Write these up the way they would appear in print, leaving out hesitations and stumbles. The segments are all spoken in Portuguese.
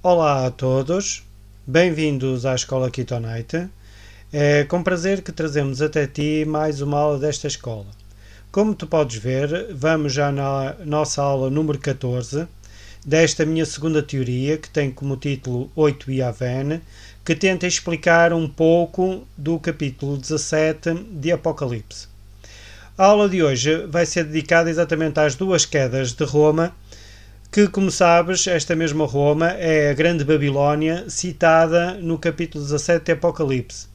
Olá a todos, bem-vindos à Escola Ketonite. É com prazer que trazemos até ti mais uma aula desta escola. Como tu podes ver, vamos já na nossa aula número 14 desta minha segunda teoria, que tem como título 8 Yaven, que tenta explicar um pouco do capítulo 17 de Apocalipse. A aula de hoje vai ser dedicada exatamente às duas quedas de Roma, que, como sabes, esta mesma Roma é a Grande Babilónia, citada no capítulo 17 de Apocalipse,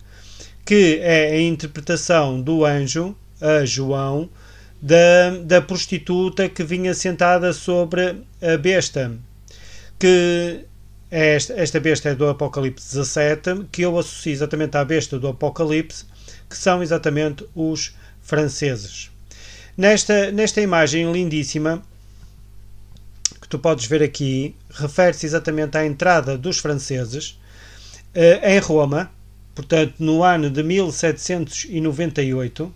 que é a interpretação do anjo, a João, da prostituta que vinha sentada sobre a besta, que esta besta é do Apocalipse 17, que eu associo exatamente à besta do Apocalipse, que são exatamente os franceses. Nesta imagem lindíssima, que tu podes ver aqui, refere-se exatamente à entrada dos franceses em Roma, portanto no ano de 1798,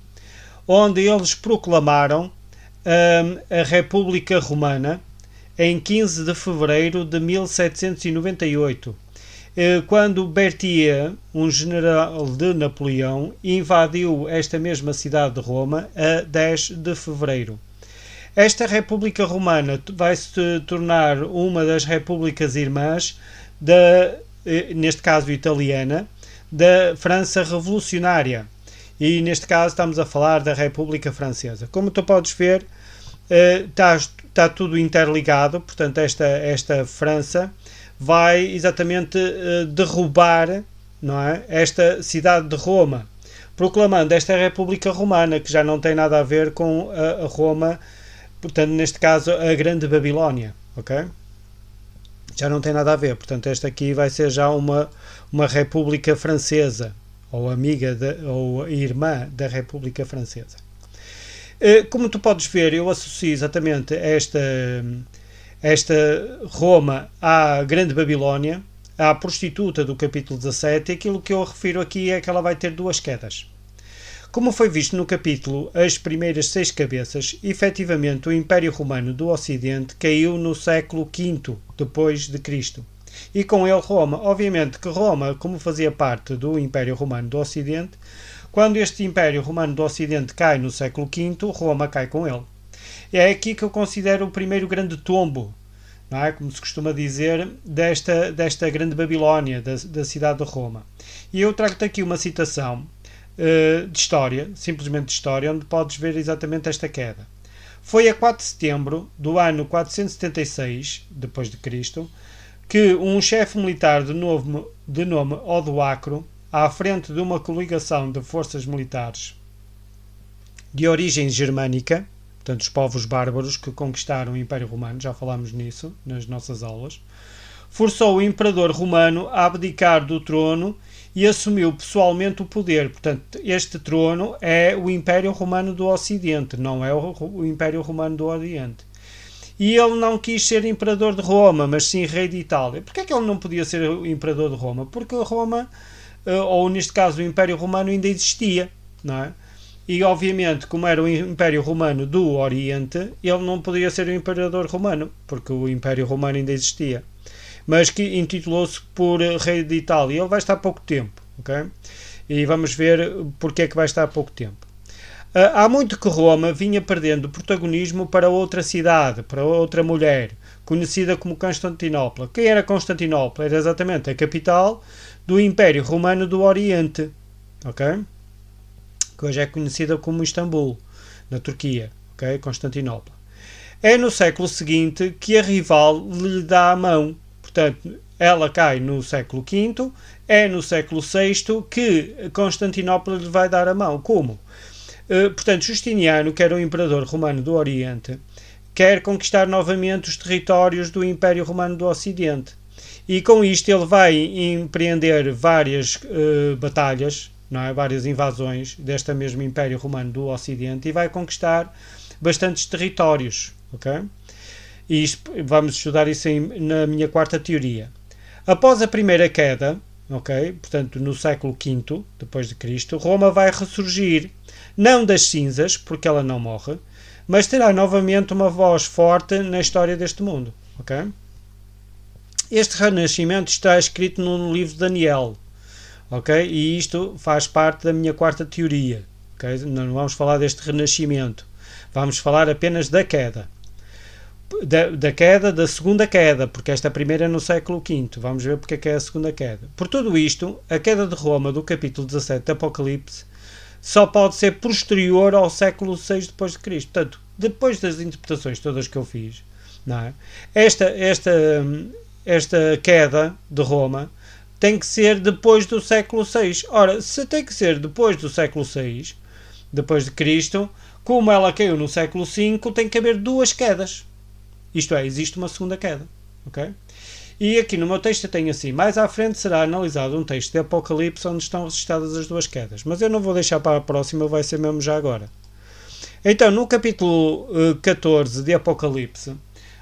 onde eles proclamaram a República Romana em 15 de fevereiro de 1798, quando Berthier, um general de Napoleão, invadiu esta mesma cidade de Roma a 10 de fevereiro. Esta República Romana vai se tornar uma das repúblicas irmãs, neste caso italiana, da França Revolucionária. E neste caso estamos a falar da República Francesa. Como tu podes ver, está tudo interligado, portanto esta França vai exatamente derrubar, não é, esta cidade de Roma, proclamando esta República Romana, que já não tem nada a ver com a Roma, portanto, neste caso, a Grande Babilónia, ok? Já não tem nada a ver, portanto, esta aqui vai ser já uma República Francesa, ou amiga, ou irmã da República Francesa. Como tu podes ver, eu associo exatamente esta Roma à Grande Babilónia, à prostituta do capítulo 17, e aquilo que eu refiro aqui é que ela vai ter duas quedas. Como foi visto no capítulo As Primeiras 6 Cabeças, efetivamente o Império Romano do Ocidente caiu no século V depois de Cristo. E com ele Roma. Obviamente que Roma, como fazia parte do Império Romano do Ocidente, quando este Império Romano do Ocidente cai no século V, Roma cai com ele. É aqui que eu considero o primeiro grande tombo, não é? Como se costuma dizer, desta grande Babilónia, da cidade de Roma. E eu trago-te aqui uma citação de história, simplesmente de história, onde podes ver exatamente esta queda. Foi a 4 de setembro do ano 476 depois de Cristo que um chefe militar de nome Odoacro, à frente de uma coligação de forças militares de origem germânica, portanto os povos bárbaros que conquistaram o Império Romano, já falámos nisso nas nossas aulas, forçou o imperador romano a abdicar do trono e assumiu pessoalmente o poder. Portanto, este trono é o Império Romano do Ocidente, não é o Império Romano do Oriente. E ele não quis ser imperador de Roma, mas sim rei de Itália. Porquê é que ele não podia ser o imperador de Roma? Porque Roma, ou neste caso o Império Romano, ainda existia, não é? E obviamente, como era o Império Romano do Oriente, ele não podia ser o imperador romano, porque o Império Romano ainda existia. Mas que intitulou-se por rei de Itália. Ele vai estar pouco tempo, ok? E vamos ver porque é que vai estar pouco tempo. Há muito que Roma vinha perdendo protagonismo para outra cidade, para outra mulher, conhecida como Constantinopla. Quem era Constantinopla? Era exatamente a capital do Império Romano do Oriente, ok? Que hoje é conhecida como Istambul, na Turquia, ok? Constantinopla. É no século seguinte que a rival lhe dá a mão. Portanto, ela cai no século V, é no século VI que Constantinopla lhe vai dar a mão. Como? Portanto, Justiniano, que era o imperador romano do Oriente, quer conquistar novamente os territórios do Império Romano do Ocidente. E com isto ele vai empreender várias batalhas, não é? Várias invasões deste mesmo Império Romano do Ocidente e vai conquistar bastantes territórios. Okay? E isto, vamos estudar isso na minha quarta teoria. Após a primeira queda, okay, portanto no século V depois de Cristo, Roma vai ressurgir, não das cinzas, porque ela não morre, mas terá novamente uma voz forte na história deste mundo. Okay? Este renascimento está escrito no livro de Daniel, ok? E isto faz parte da minha quarta teoria, ok? Não vamos falar deste renascimento, vamos falar apenas da queda. Da queda, da segunda queda, porque esta primeira é no século V. Vamos ver porque é que é a segunda queda. Por tudo isto, a queda de Roma do capítulo 17 do Apocalipse só pode ser posterior ao século VI depois de Cristo. Portanto, depois das interpretações todas que eu fiz, não é? Esta queda de Roma tem que ser depois do século VI. Ora, se tem que ser depois do século VI, depois de Cristo, como ela caiu no século V, tem que haver duas quedas. Isto é, existe uma segunda queda. Okay? E aqui no meu texto eu tenho assim: mais à frente será analisado um texto de Apocalipse onde estão registadas as duas quedas. Mas eu não vou deixar para a próxima, vai ser mesmo já agora. Então, no capítulo 14 de Apocalipse,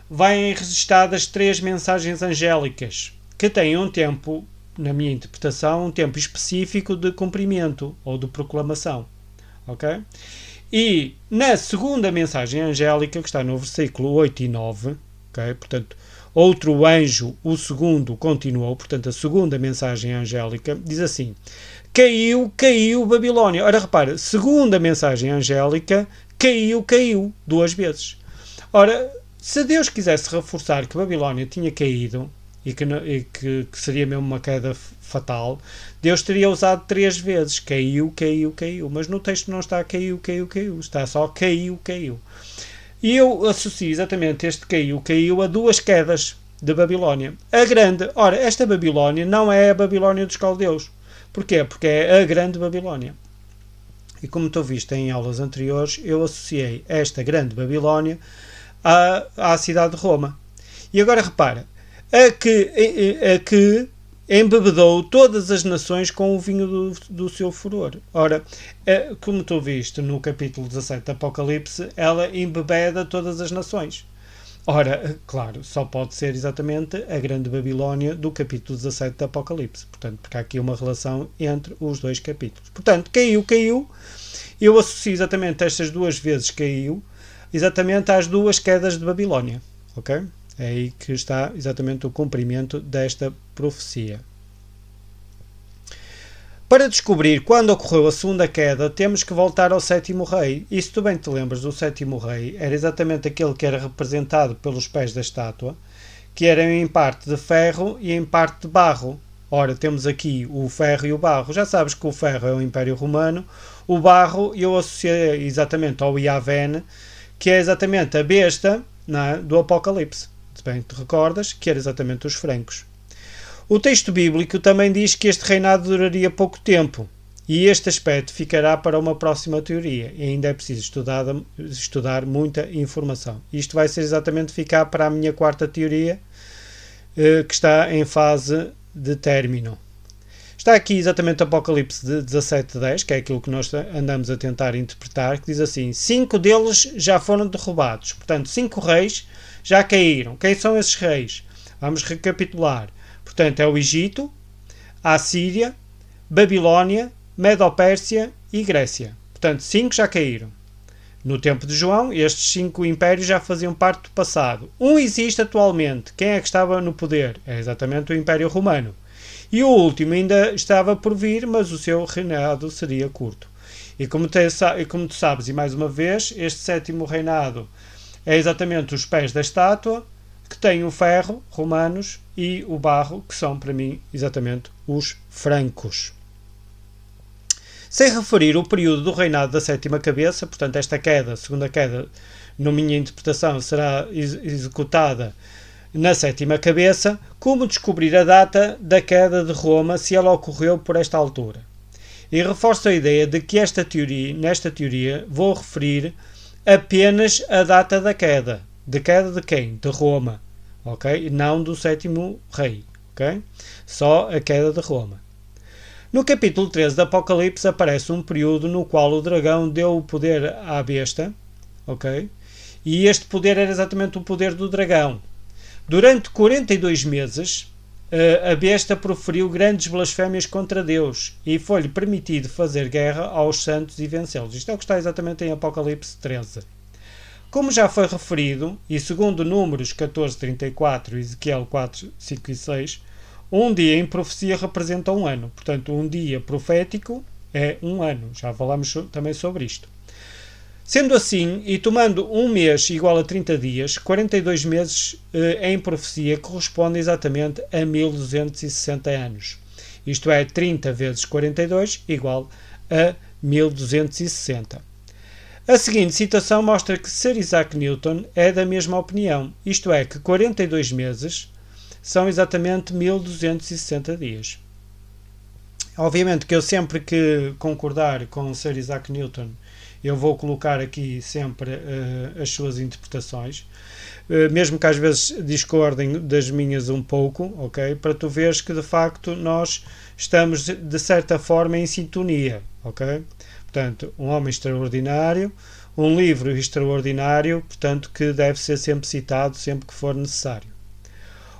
vêm registadas 3 mensagens angélicas que têm um tempo, na minha interpretação, um tempo específico de cumprimento ou de proclamação. Ok? E na segunda mensagem angélica, que está no versículo 8 e 9, okay? Portanto, outro anjo, o segundo, continuou. Portanto, a segunda mensagem angélica diz assim: caiu Babilónia. Ora, repara, segunda mensagem angélica, caiu, 2 vezes. Ora, se Deus quisesse reforçar que Babilónia tinha caído, e que seria mesmo uma queda fatal, Deus teria usado 3 vezes. Caiu. Mas no texto não está caiu. Está só caiu. E eu associo exatamente este caiu a 2 quedas de Babilónia. A grande, ora, esta Babilónia não é a Babilónia dos caldeus. Porquê? Porque é a grande Babilónia. E como tu viste em aulas anteriores, eu associei esta grande Babilónia à cidade de Roma. E agora repara, a que embebedou todas as nações com o vinho do seu furor. Ora, como tu viste no capítulo 17 do Apocalipse, ela embebeda todas as nações. Ora, claro, só pode ser exatamente a grande Babilónia do capítulo 17 do Apocalipse. Portanto, porque há aqui uma relação entre os 2 capítulos. Portanto, caiu. Eu associo exatamente estas 2 vezes caiu, exatamente às 2 quedas de Babilónia. Ok? É aí que está exatamente o cumprimento desta profecia. Para descobrir quando ocorreu a segunda queda, temos que voltar ao 7º rei. E se tu bem te lembras, do 7º rei era exatamente aquele que era representado pelos pés da estátua, que eram em parte de ferro e em parte de barro. Ora, temos aqui o ferro e o barro. Já sabes que o ferro é o Império Romano, o barro eu associei exatamente ao Yavene, que é exatamente a besta, não é, do Apocalipse. Se bem te recordas, que era exatamente os francos. O texto bíblico também diz que este reinado duraria pouco tempo, e este aspecto ficará para uma próxima teoria, e ainda é preciso estudar muita informação. Isto vai ser exatamente ficar para a minha quarta teoria, que está em fase de término. Está aqui exatamente o Apocalipse de 17:10, que é aquilo que nós andamos a tentar interpretar, que diz assim: 5 deles já foram derrubados. Portanto, 5 reis já caíram. Quem são esses reis? Vamos recapitular. Portanto, é o Egito, a Síria, Babilónia, Medo-Pérsia e Grécia. Portanto, 5 já caíram. No tempo de João, estes 5 impérios já faziam parte do passado. Um existe atualmente. Quem é que estava no poder? É exatamente o Império Romano. E o último ainda estava por vir, mas o seu reinado seria curto. E como tu sabes, e mais uma vez, este 7º reinado é exatamente os pés da estátua, que tem o ferro, romanos, e o barro, que são, para mim, exatamente os francos. Sem referir o período do reinado da 7ª cabeça, portanto, esta queda, segunda queda, na minha interpretação, será executada na 7ª cabeça, como descobrir a data da queda de Roma, se ela ocorreu por esta altura. E reforço a ideia de que nesta teoria vou referir apenas a data da queda. De queda de quem? De Roma. Ok? Não do 7º rei. Ok? Só a queda de Roma. No capítulo 13 do Apocalipse aparece um período no qual o dragão deu o poder à besta. Ok? E este poder era exatamente o poder do dragão. Durante 42 meses, a besta proferiu grandes blasfémias contra Deus e foi-lhe permitido fazer guerra aos santos e vencê-los. Isto é o que está exatamente em Apocalipse 13. Como já foi referido, e segundo Números 14:34 e Ezequiel 4:5 e 6, um dia em profecia representa um ano. Portanto, um dia profético é um ano. Já falamos também sobre isto. Sendo assim, e tomando um mês igual a 30 dias, 42 meses em profecia correspondem exatamente a 1260 anos. Isto é, 30 vezes 42 igual a 1260. A seguinte citação mostra que Sir Isaac Newton é da mesma opinião, isto é, que 42 meses são exatamente 1260 dias. Obviamente que eu sempre que concordar com Sir Isaac Newton, eu vou colocar aqui sempre as suas interpretações, mesmo que às vezes discordem das minhas um pouco, ok? Para tu veres que de facto nós estamos de certa forma em sintonia, ok? Portanto, um homem extraordinário, um livro extraordinário, portanto, que deve ser sempre citado sempre que for necessário.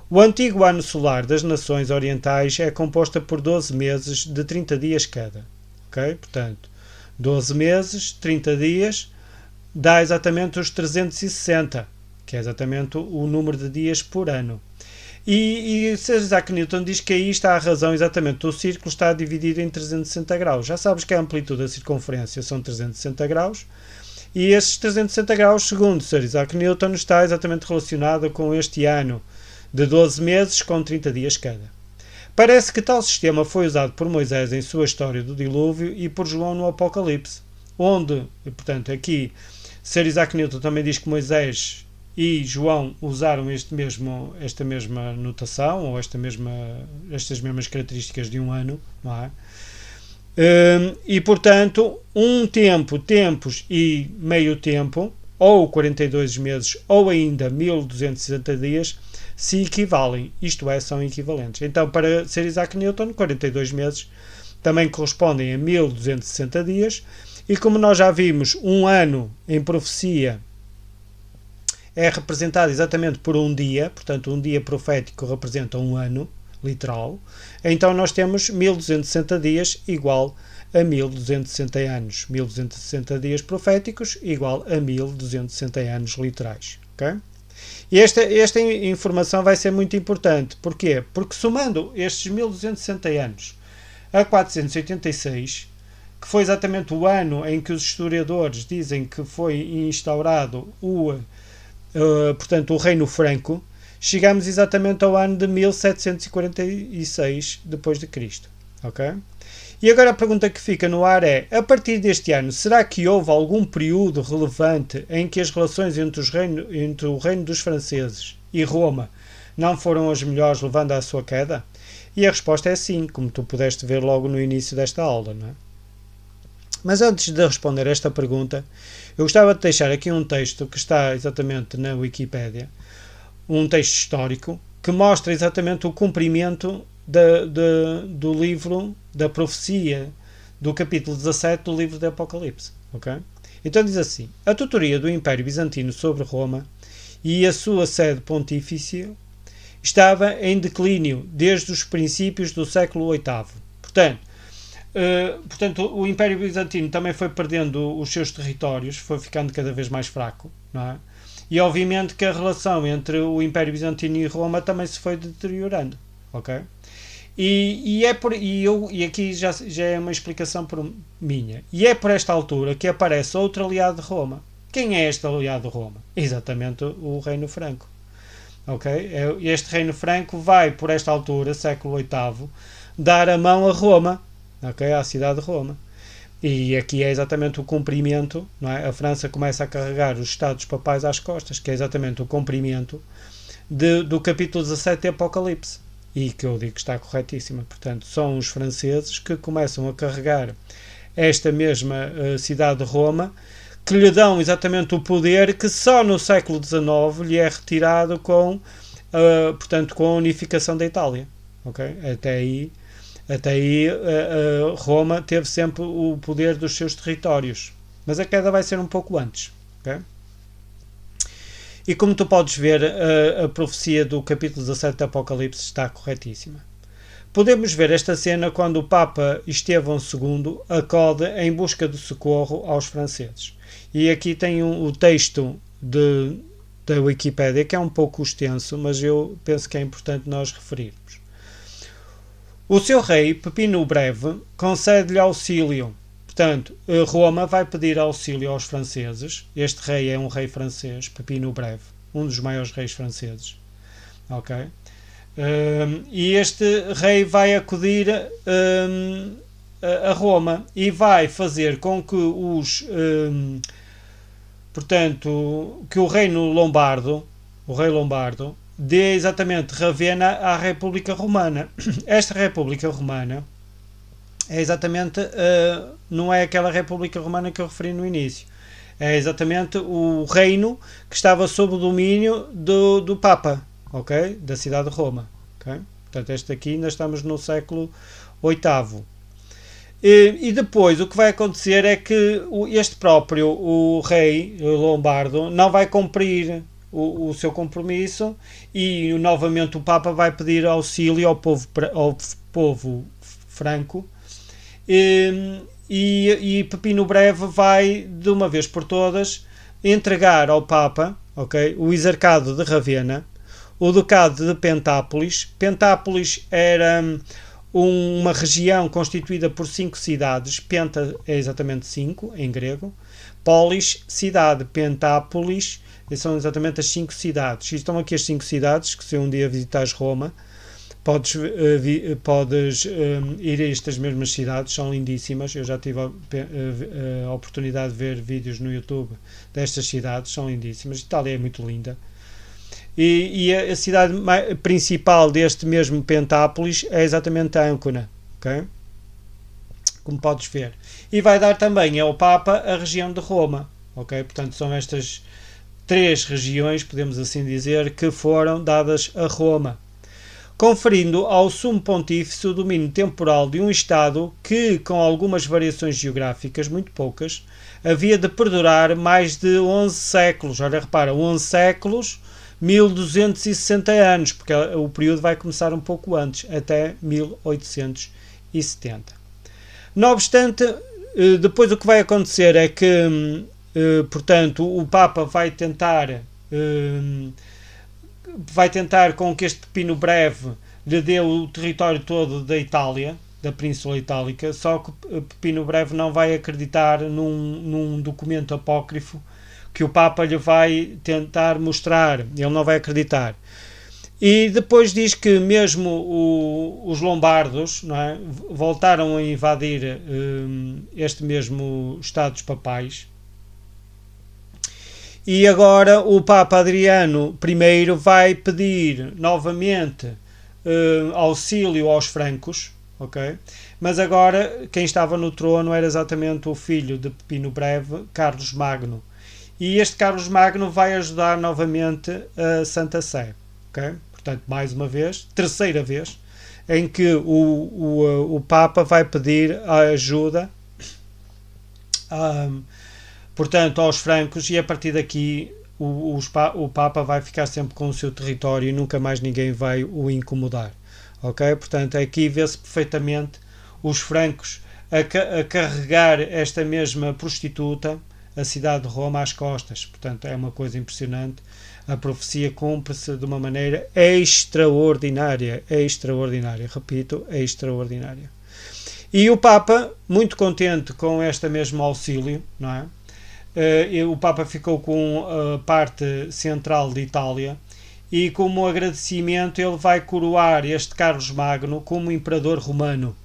O antigo ano solar das nações orientais é composto por 12 meses de 30 dias cada. Ok? Portanto, 12 meses, 30 dias, dá exatamente os 360, que é exatamente o número de dias por ano. E Sir Isaac Newton diz que aí está a razão exatamente. O círculo está dividido em 360 graus. Já sabes que a amplitude da circunferência são 360 graus. E esses 360 graus, segundo Sir Isaac Newton, está exatamente relacionado com este ano de 12 meses com 30 dias cada. Parece que tal sistema foi usado por Moisés em sua história do dilúvio e por João no Apocalipse, onde, portanto, aqui Sir Isaac Newton também diz que Moisés e João usaram esta mesma notação, ou estas mesmas características de um ano, não é? E, portanto, um tempo, tempos e meio tempo, ou 42 meses, ou ainda 1260 dias, se equivalem, isto é, são equivalentes. Então, para Sir Isaac Newton, 42 meses também correspondem a 1260 dias, e como nós já vimos, um ano em profecia é representado exatamente por um dia, portanto, um dia profético representa um ano, literal. Então, nós temos 1260 dias igual a 1260 anos. 1260 dias proféticos igual a 1260 anos literais. Okay? E esta informação vai ser muito importante. Porquê? Porque somando estes 1260 anos a 486, que foi exatamente o ano em que os historiadores dizem que foi instaurado portanto, o Reino Franco, chegamos exatamente ao ano de 1746 depois de Cristo. Ok? E agora a pergunta que fica no ar é, a partir deste ano, será que houve algum período relevante em que as relações entre o reino dos franceses e Roma não foram as melhores, levando à sua queda? E a resposta é sim, como tu pudeste ver logo no início desta aula, não é? Mas antes de responder esta pergunta, eu gostava de deixar aqui um texto que está exatamente na Wikipédia, um texto histórico, que mostra exatamente o cumprimento do livro da profecia, do capítulo 17 do livro do Apocalipse. Okay? Então diz assim, a tutoria do Império Bizantino sobre Roma e a sua sede pontifícia estava em declínio desde os princípios do século VIII. Portanto, o Império Bizantino também foi perdendo os seus territórios, foi ficando cada vez mais fraco, não é? E obviamente que a relação entre o Império Bizantino e Roma também se foi deteriorando, ok? E aqui já é uma explicação minha. E é por esta altura que aparece outro aliado de Roma. Quem é este aliado de Roma? Exatamente o Reino Franco. Okay? Este Reino Franco vai, por esta altura, século VIII, dar a mão a Roma, okay? À cidade de Roma. E aqui é exatamente o cumprimento, não é? A França começa a carregar os Estados Papais às costas, que é exatamente o cumprimento do capítulo 17 de Apocalipse. E que eu digo que está corretíssima. Portanto, são os franceses que começam a carregar esta mesma cidade de Roma, que lhe dão exatamente o poder que só no século XIX lhe é retirado portanto, com a unificação da Itália. Okay? Até aí Roma teve sempre o poder dos seus territórios. Mas a queda vai ser um pouco antes. Okay? E como tu podes ver, a profecia do capítulo 17 do Apocalipse está corretíssima. Podemos ver esta cena quando o Papa Estevão II acode em busca de socorro aos franceses. E aqui tem o texto da Wikipédia, que é um pouco extenso, mas eu penso que é importante nós referirmos. O seu rei, Pepino o Breve, concede-lhe auxílio. Portanto, Roma vai pedir auxílio aos franceses. Este rei é um rei francês, Pepino o Breve, um dos maiores reis franceses. Ok? E este rei vai acudir a Roma e vai fazer com que que o rei Lombardo, dê exatamente Ravenna à República Romana. Esta República Romana é exatamente, não é aquela República Romana que eu referi no início. É exatamente o reino que estava sob o domínio do Papa, ok? Da cidade de Roma. Okay? Portanto, este aqui ainda estamos no século VIII. E depois o que vai acontecer é que este próprio, o rei Lombardo, não vai cumprir o seu compromisso e novamente o Papa vai pedir auxílio ao povo franco. E Pepino Breve vai, de uma vez por todas, entregar ao Papa, okay, o Exarcado de Ravenna, o Ducado de Pentápolis. Pentápolis era uma região constituída por 5 cidades. Penta é exatamente 5 em grego. Polis, cidade. Pentápolis são exatamente as 5 cidades. E estão aqui as 5 cidades que, se um dia visitares Roma, podes ir a estas mesmas cidades, são lindíssimas. Eu já tive a oportunidade de ver vídeos no YouTube destas cidades, são lindíssimas. Itália é muito linda. E a cidade principal deste mesmo Pentápolis é exatamente Ancona, okay? Como podes ver. E vai dar também ao Papa a região de Roma, okay? Portanto, são estas 3 regiões, podemos assim dizer, que foram dadas a Roma, conferindo ao Sumo Pontífice o domínio temporal de um Estado que, com algumas variações geográficas, muito poucas, havia de perdurar mais de 11 séculos. Ora, repara, 11 séculos, 1260 anos, porque o período vai começar um pouco antes, até 1870. Não obstante, depois o que vai acontecer é que, portanto, o Papa vai tentar com que este Pepino Breve lhe dê o território todo da Itália, da Península Itálica, só que Pepino Breve não vai acreditar num documento apócrifo que o Papa lhe vai tentar mostrar. Ele não vai acreditar. E depois diz que mesmo os lombardos, não é, voltaram a invadir este mesmo Estados Papais. E agora o Papa Adriano I vai pedir novamente auxílio aos francos, ok? Mas agora quem estava no trono era exatamente o filho de Pepino Breve, Carlos Magno. E este Carlos Magno vai ajudar novamente a Santa Sé, ok? Portanto, mais uma vez, terceira vez, em que o Papa vai pedir a ajuda portanto, aos francos, e a partir daqui o Papa vai ficar sempre com o seu território e nunca mais ninguém vai o incomodar. Ok? Portanto, aqui vê-se perfeitamente os francos a carregar esta mesma prostituta, a cidade de Roma, às costas. Portanto, é uma coisa impressionante. A profecia cumpre-se de uma maneira extraordinária. É extraordinária. Repito, é extraordinária. E o Papa, muito contente com este mesmo auxílio, não é? O Papa ficou com a parte central de Itália e, como agradecimento, ele vai coroar este Carlos Magno como imperador romano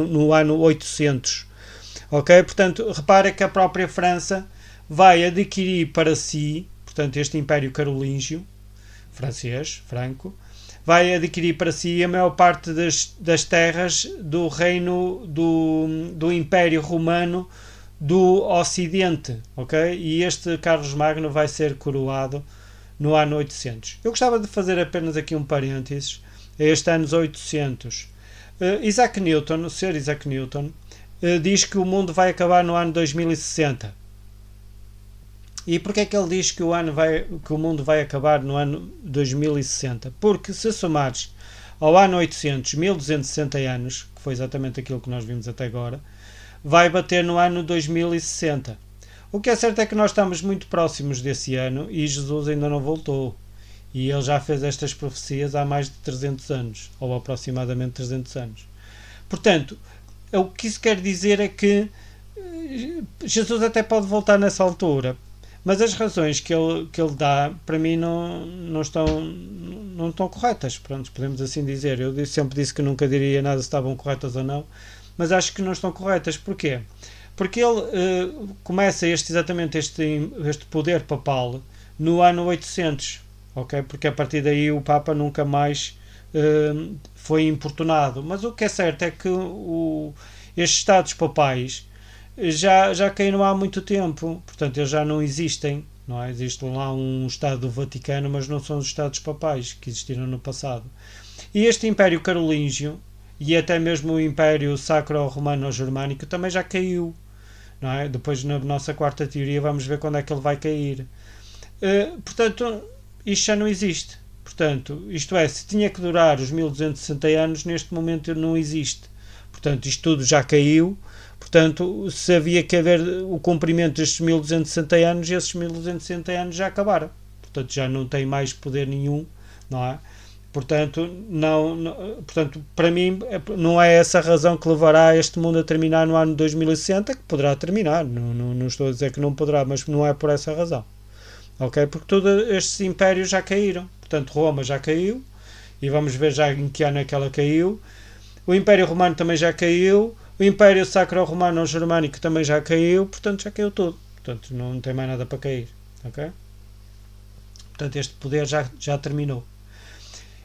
no ano 800. Ok? Portanto, repara que a própria França vai adquirir para si, portanto, este Império Carolíngio, francês, franco, vai adquirir para si a maior parte das terras do reino do Império Romano do Ocidente, ok? E este Carlos Magno vai ser coroado no ano 800. Eu gostava de fazer apenas aqui um parênteses. Este ano 800. Isaac Newton, o Sr. Isaac Newton, diz que o mundo vai acabar no ano 2060. E porquê é que ele diz que o mundo vai acabar no ano 2060? Porque se somares ao ano 800, 1260 anos, que foi exatamente aquilo que nós vimos até agora, vai bater no ano 2060. O que é certo é que nós estamos muito próximos desse ano e Jesus ainda não voltou. E ele já fez estas profecias há mais de 300 anos, ou aproximadamente 300 anos. Portanto, o que isso quer dizer é que Jesus até pode voltar nessa altura, mas as razões que ele dá, para mim, não estão corretas. Pronto, podemos assim dizer. Eu sempre disse que nunca diria nada se estavam corretas ou não, mas acho que não estão corretas. Porquê? Porque ele começa exatamente este poder papal no ano 800, ok? Porque a partir daí o Papa nunca mais foi importunado. Mas o que é certo é que estes Estados papais já caíram há muito tempo, portanto eles já não existem. Não é? Existe lá um Estado do Vaticano, mas não são os Estados papais que existiram no passado. E este Império Carolíngio e até mesmo o Império Sacro-Romano-Germânico também já caiu. Não é? Depois, na nossa quarta teoria, vamos ver quando é que ele vai cair. Portanto, isto já não existe. Portanto, isto é, se tinha que durar os 1260 anos, neste momento não existe. Portanto, isto tudo já caiu. Portanto, se havia que haver o cumprimento destes 1260 anos, esses 1260 anos já acabaram. Portanto, já não tem mais poder nenhum, não é? Portanto, portanto, para mim, não é essa a razão que levará este mundo a terminar no ano 2060, que poderá terminar. Não estou a dizer que não poderá, mas não é por essa razão. Ok? Porque todos estes impérios já caíram. Portanto, Roma já caiu, e vamos ver já em que ano é que ela caiu. O Império Romano também já caiu. O Império Sacro-Romano-Germânico também já caiu. Portanto, já caiu tudo. Portanto, não tem mais nada para cair. Ok? Portanto, este poder já terminou.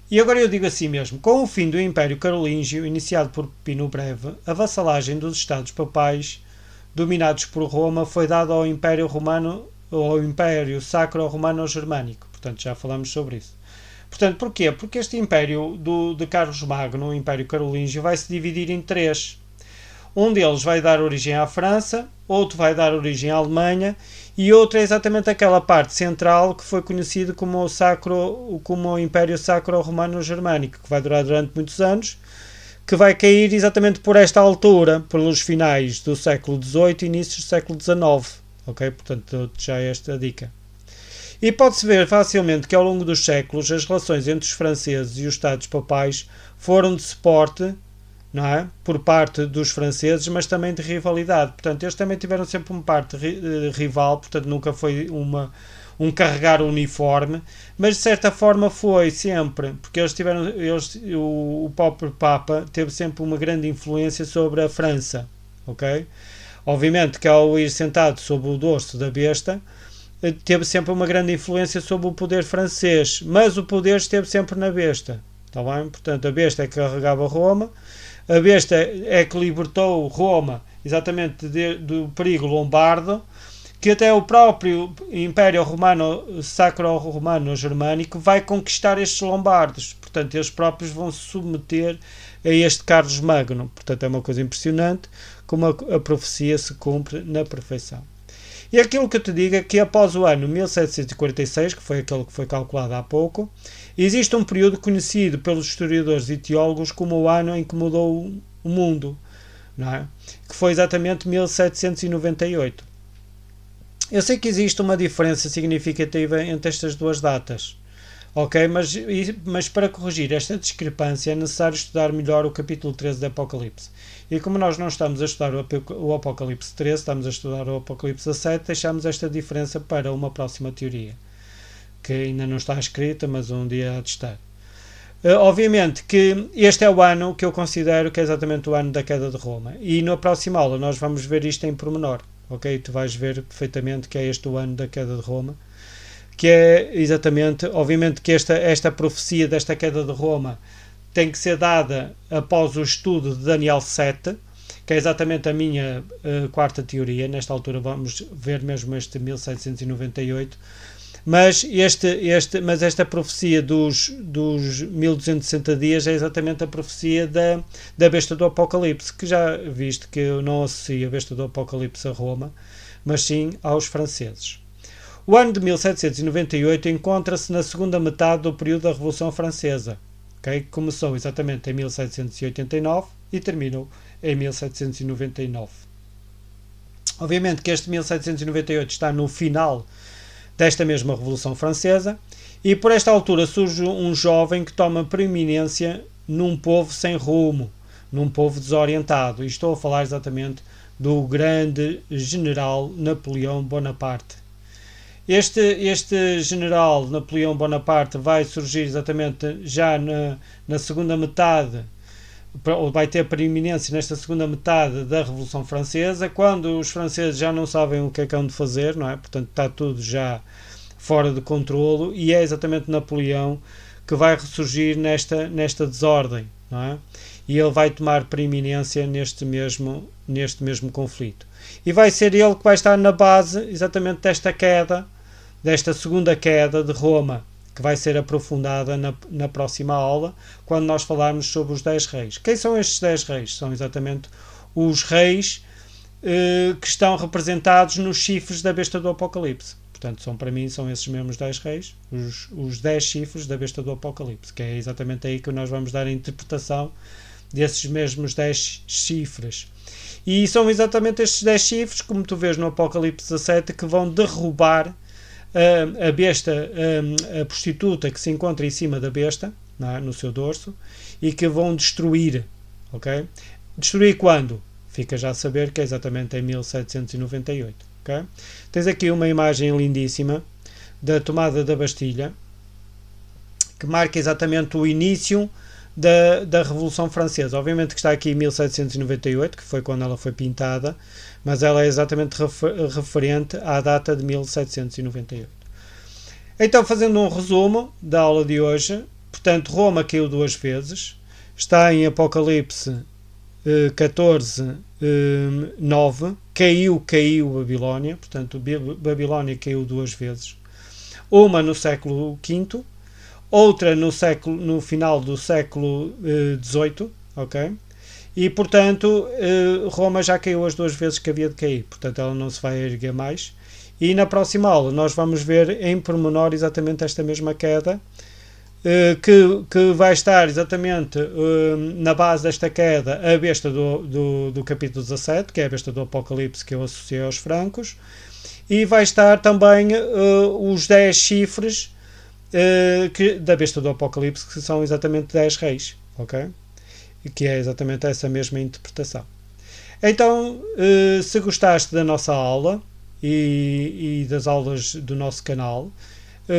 E agora eu digo assim mesmo, com o fim do Império Carolíngio, iniciado por Pino o Breve, a vassalagem dos Estados papais, dominados por Roma, foi dada ao Império Romano, ou ao Império Sacro-Romano-Germânico. Portanto, já falamos sobre isso. Portanto, porquê? Porque este Império de Carlos Magno, o Império Carolíngio, vai se dividir em três. Um deles vai dar origem à França, outro vai dar origem à Alemanha e outro é exatamente aquela parte central que foi conhecido como o Império Sacro-Romano-Germânico, que vai durar durante muitos anos, que vai cair exatamente por esta altura, pelos finais do século XVIII e inícios do século XIX. Ok? Portanto, já é esta a dica. E pode-se ver facilmente que ao longo dos séculos as relações entre os franceses e os Estados papais foram de suporte, não é? Por parte dos franceses, mas também de rivalidade. Portanto, eles também tiveram sempre uma parte rival, portanto nunca foi um carregar uniforme, mas de certa forma foi sempre, porque o próprio Papa teve sempre uma grande influência sobre a França, ok? Obviamente que ao ir sentado sob o dorso da besta, teve sempre uma grande influência sobre o poder francês, mas o poder esteve sempre na besta, está bem? Portanto, a besta é que carregava Roma. A besta é que libertou Roma exatamente do perigo lombardo, que até o próprio Império Romano Sacro-Romano-Germânico vai conquistar estes lombardos. Portanto, eles próprios vão se submeter a este Carlos Magno. Portanto, é uma coisa impressionante como a profecia se cumpre na perfeição. E aquilo que eu te digo é que após o ano 1746, que foi aquele que foi calculado há pouco, existe um período conhecido pelos historiadores e teólogos como o ano em que mudou o mundo, não é? Que foi exatamente 1798. Eu sei que existe uma diferença significativa entre estas duas datas, ok? Mas para corrigir esta discrepância é necessário estudar melhor o capítulo 13 do Apocalipse. E como nós não estamos a estudar o Apocalipse 13, estamos a estudar o Apocalipse 7, deixamos esta diferença para uma próxima teoria, que ainda não está escrita, mas um dia há de estar. Obviamente que este é o ano que eu considero que é exatamente o ano da queda de Roma. E na próxima aula nós vamos ver isto em pormenor, ok? Tu vais ver perfeitamente que é este o ano da queda de Roma, que é exatamente, obviamente que esta profecia desta queda de Roma tem que ser dada após o estudo de Daniel 7, que é exatamente a minha quarta teoria. Nesta altura vamos ver mesmo este 1798. Mas esta profecia dos 1260 dias é exatamente a profecia da besta do Apocalipse, que já viste que eu não associo a besta do Apocalipse a Roma, mas sim aos franceses. O ano de 1798 encontra-se na segunda metade do período da Revolução Francesa, okay? Que começou exatamente em 1789 e terminou em 1799. Obviamente que este 1798 está no final desta mesma Revolução Francesa, e por esta altura surge um jovem que toma preeminência num povo sem rumo, num povo desorientado. E estou a falar exatamente do grande general Napoleão Bonaparte. Este general Napoleão Bonaparte vai surgir exatamente já na segunda metade, ou vai ter preeminência nesta segunda metade da Revolução Francesa, quando os franceses já não sabem o que é que hão de fazer, não é? Portanto, está tudo já fora de controlo, e é exatamente Napoleão que vai ressurgir nesta desordem, não é? E ele vai tomar preeminência neste mesmo conflito. E vai ser ele que vai estar na base exatamente desta segunda queda de Roma, que vai ser aprofundada na próxima aula, quando nós falarmos sobre os 10 reis. Quem são estes 10 reis? São exatamente os reis que estão representados nos chifres da besta do Apocalipse. Portanto, para mim, são esses mesmos 10 reis, os 10 chifres da besta do Apocalipse, que é exatamente aí que nós vamos dar a interpretação desses mesmos 10 chifres. E são exatamente estes 10 chifres, como tu vês no Apocalipse 17, que vão derrubar a besta, a prostituta que se encontra em cima da besta, no seu dorso, e que vão destruir. Ok? Destruir quando? Fica já a saber que é exatamente em 1798. Okay? Tens aqui uma imagem lindíssima da tomada da Bastilha, que marca exatamente o início da Revolução Francesa. Obviamente que está aqui em 1798, que foi quando ela foi pintada, mas ela é exatamente referente à data de 1798. Então, fazendo um resumo da aula de hoje, portanto, Roma caiu 2 vezes, está em Apocalipse 14, 9, caiu Babilónia, portanto, Babilónia caiu 2 vezes, uma no século V, outra no final do século XVIII, ok? E, portanto, Roma já caiu as 2 vezes que havia de cair, portanto, ela não se vai erguer mais. E na próxima aula nós vamos ver em pormenor exatamente esta mesma queda, que vai estar exatamente na base desta queda a besta do capítulo 17, que é a besta do Apocalipse que eu associei aos francos, e vai estar também os 10 chifres da besta do Apocalipse, que são exatamente 10 reis, ok? Que é exatamente essa mesma interpretação. Então, se gostaste da nossa aula e das aulas do nosso canal,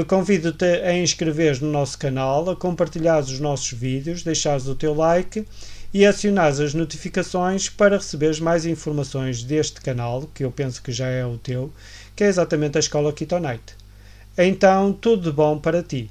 convido-te a inscreveres no nosso canal, a compartilhares os nossos vídeos, deixares o teu like e acionares as notificações para receberes mais informações deste canal, que eu penso que já é o teu, que é exatamente a Escola Ketonite. Então, tudo de bom para ti.